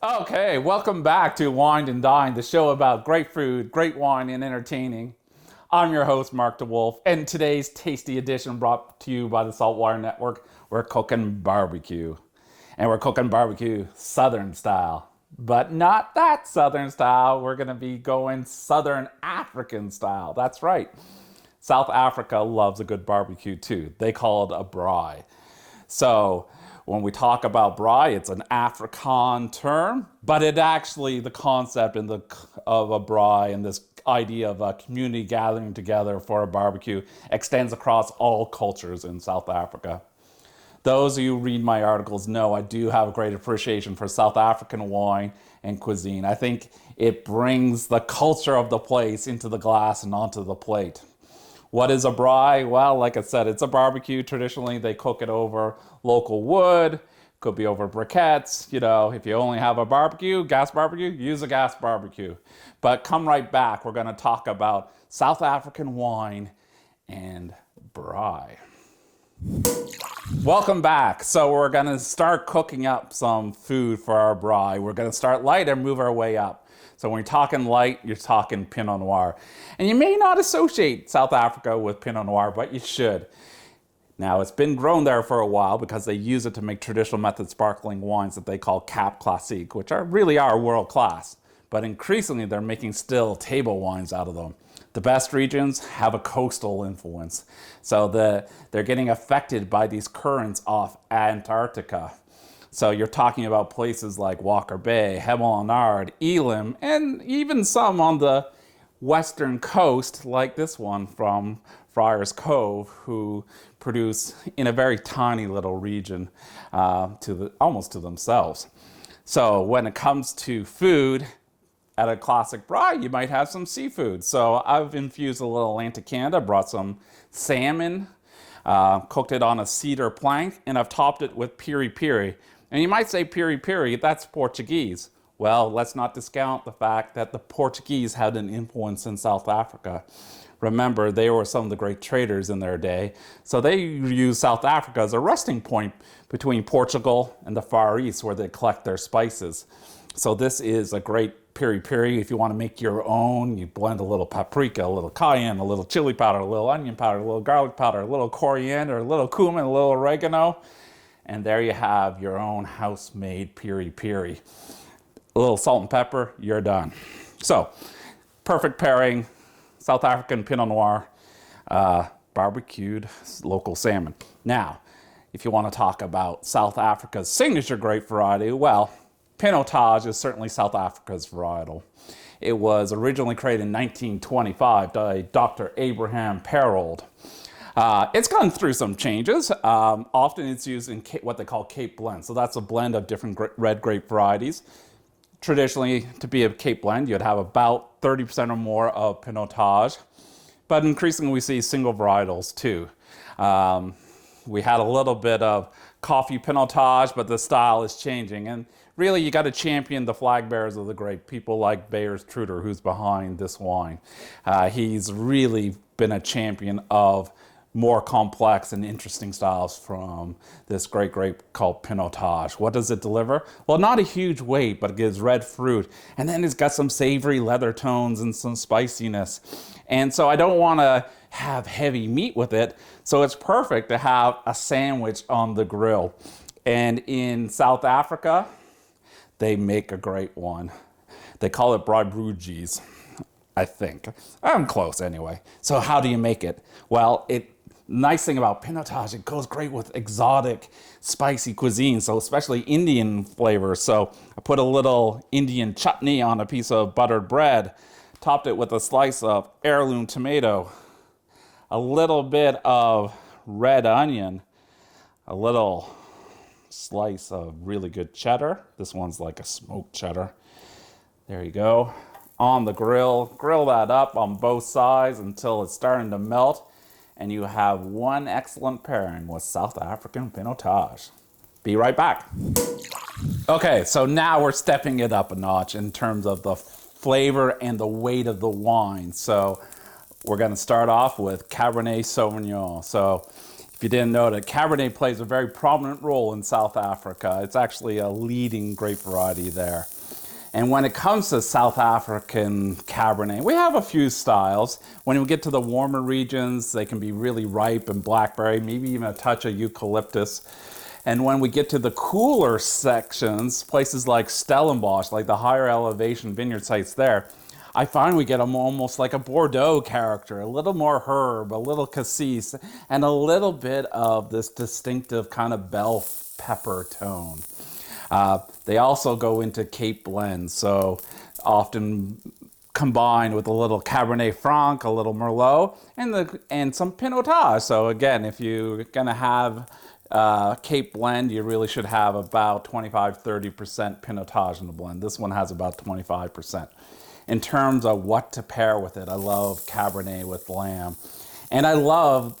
Okay, welcome back to Wine and Dine, the show about great food, great wine, and entertaining. I'm your host, Mark DeWolf, and today's tasty edition brought to you by the Saltwire Network. We're cooking barbecue. And we're cooking barbecue Southern style. But not that Southern style. We're going to be going Southern African style. That's right. South Africa loves a good barbecue too. They call it a braai. So when we talk about braai, it's an Afrikaan term, but it actually, the concept of a braai and this idea of a community gathering together for a barbecue extends across all cultures in South Africa. Those of you who read my articles know I do have a great appreciation for South African wine and cuisine. I think it brings the culture of the place into the glass and onto the plate. What is a braai? Well, like I said, it's a barbecue. Traditionally, they cook it over local wood. Could be over briquettes. You know, if you only have a barbecue, gas barbecue, use a gas barbecue. But come right back. We're going to talk about South African wine and braai. Welcome back. So we're going to start cooking up some food for our braai. We're going to start light and move our way up. So when you're talking light, you're talking Pinot Noir. And you may not associate South Africa with Pinot Noir, but you should. Now, it's been grown there for a while because they use it to make traditional method sparkling wines that they call Cap Classique, which really are world class. But increasingly, they're making still table wines out of them. The best regions have a coastal influence. So they're getting affected by these currents off Antarctica. So you're talking about places like Walker Bay, Hemelanard, Elim, and even some on the western coast, like this one from Friars Cove, who produce in a very tiny little region almost to themselves. So when it comes to food, at a classic braai, you might have some seafood. So I've infused a little Atlantic Canada, brought some salmon, cooked it on a cedar plank, and I've topped it with piri piri. And you might say piri piri, that's Portuguese. Well, let's not discount the fact that the Portuguese had an influence in South Africa. Remember, they were some of the great traders in their day. So they used South Africa as a resting point between Portugal and the Far East where they collect their spices. So this is a great piri piri. If you want to make your own, you blend a little paprika, a little cayenne, a little chili powder, a little onion powder, a little garlic powder, a little coriander, a little cumin, a little oregano. And there you have your own house-made piri piri. A little salt and pepper, you're done. So, perfect pairing, South African Pinot Noir, barbecued local salmon. Now, if you want to talk about South Africa's signature grape variety, well, pinotage is certainly South Africa's varietal. It was originally created in 1925 by Dr. Abraham Perold. It's gone through some changes. Often it's used in what they call Cape blend. So that's a blend of different red grape varieties. Traditionally, to be a Cape blend, you'd have about 30% or more of pinotage. But increasingly, we see single varietals too. We had a little bit of coffee pinotage, but the style is changing. And really, you got to champion the flag bearers of the grape, people like Bayers Truder, who's behind this wine. He's really been a champion of more complex and interesting styles from this great grape called pinotage. What does it deliver? Well, not a huge weight, but it gives red fruit. And then it's got some savory leather tones and some spiciness. And so I don't want to have heavy meat with it. So it's perfect to have a sandwich on the grill. And in South Africa, they make a great one. They call it braai, I think. I'm close anyway. So how do you make it? Well, nice thing about pinotage, it goes great with exotic, spicy cuisine, so especially Indian flavors. So I put a little Indian chutney on a piece of buttered bread, topped it with a slice of heirloom tomato, a little bit of red onion, a little slice of really good cheddar. This one's like a smoked cheddar. There you go. On the grill that up on both sides until it's starting to melt. And you have one excellent pairing with South African pinotage. Be right back. Okay, so now we're stepping it up a notch in terms of the flavor and the weight of the wine. So we're gonna start off with Cabernet Sauvignon. So If you didn't know that, Cabernet plays a very prominent role in South Africa. It's actually a leading grape variety there. And when it comes to South African Cabernet, we have a few styles. When we get to the warmer regions, they can be really ripe and blackberry, maybe even a touch of eucalyptus. And when we get to the cooler sections, places like Stellenbosch, like the higher elevation vineyard sites there, I find we get them almost like a Bordeaux character, a little more herb, a little cassis, and a little bit of this distinctive kind of bell pepper tone. They also go into Cape blends, so often combined with a little Cabernet Franc, a little Merlot, and some pinotage. So again, if you're gonna have Cape blend, you really should have about 25-30% pinotage in the blend. This one has about 25%. In terms of what to pair with it, I love Cabernet with lamb. And I love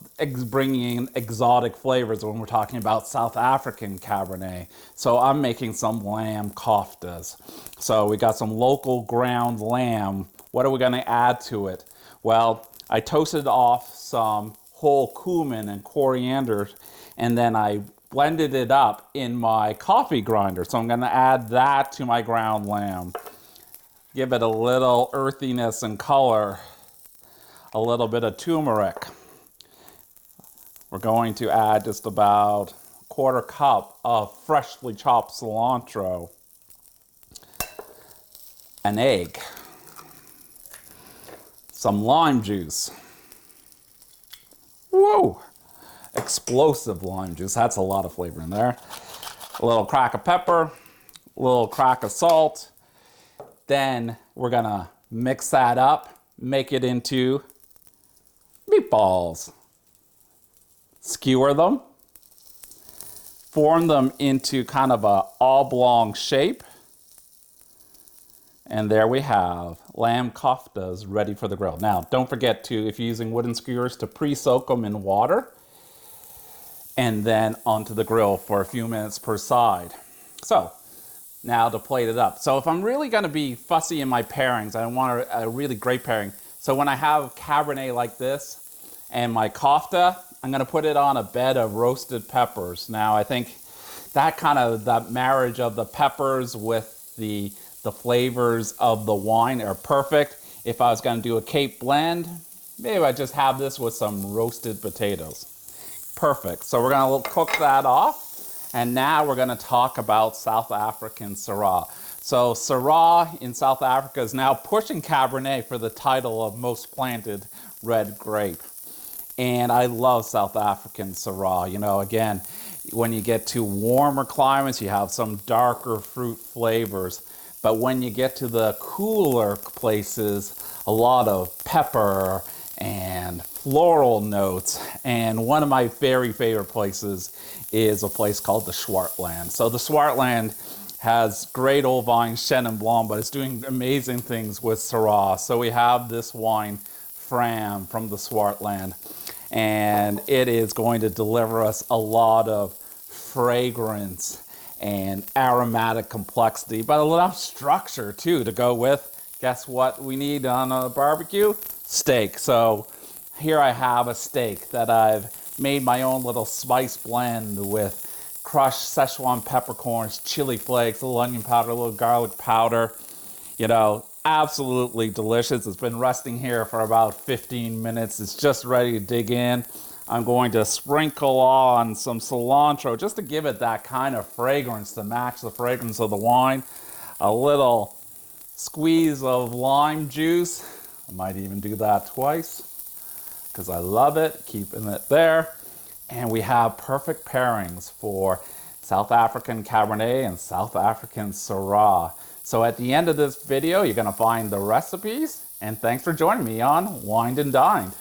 bringing in exotic flavors when we're talking about South African Cabernet. So I'm making some lamb koftas. So we got some local ground lamb. What are we gonna add to it? Well, I toasted off some whole cumin and coriander, and then I blended it up in my coffee grinder. So I'm gonna add that to my ground lamb. Give it a little earthiness and color. A little bit of turmeric. We're going to add just about a quarter cup of freshly chopped cilantro, an egg, some lime juice. Whoa! Explosive lime juice, that's a lot of flavor in there. A little crack of pepper, a little crack of salt. Then we're gonna mix that up, make it into meatballs. Skewer them, form them into kind of a oblong shape, and there we have lamb koftas ready for the grill. Now, don't forget to, if you're using wooden skewers, to pre-soak them in water, and then onto the grill for a few minutes per side. So, now to plate it up. So if I'm really gonna be fussy in my pairings, I want a really great pairing. So when I have Cabernet like this, and my kofta, I'm gonna put it on a bed of roasted peppers. Now I think that marriage of the peppers with the flavors of the wine are perfect. If I was gonna do a Cape blend, maybe I just have this with some roasted potatoes. Perfect, so we're gonna cook that off. And now we're gonna talk about South African Syrah. So Syrah in South Africa is now pushing Cabernet for the title of most planted red grape. And I love South African Syrah. You know, again, when you get to warmer climates, you have some darker fruit flavors. But when you get to the cooler places, a lot of pepper and floral notes. And one of my very favorite places is a place called the Swartland. So the Swartland has great old vine Chenin Blanc, but it's doing amazing things with Syrah. So we have this wine, Fram, from the Swartland, and it is going to deliver us a lot of fragrance and aromatic complexity, but a little structure too to go with. Guess what we need on a barbecue? Steak. So here I have a steak that I've made my own little spice blend with crushed Szechuan peppercorns, chili flakes, a little onion powder, a little garlic powder. You know, absolutely delicious. It's been resting here for about 15 minutes. It's just ready to dig in. I'm going to sprinkle on some cilantro just to give it that kind of fragrance to match the fragrance of the wine. A little squeeze of lime juice. I might even do that twice because I love it, keeping it there. And we have perfect pairings for South African Cabernet and South African Syrah. So at the end of this video, you're gonna find the recipes, and thanks for joining me on Wined and Dined.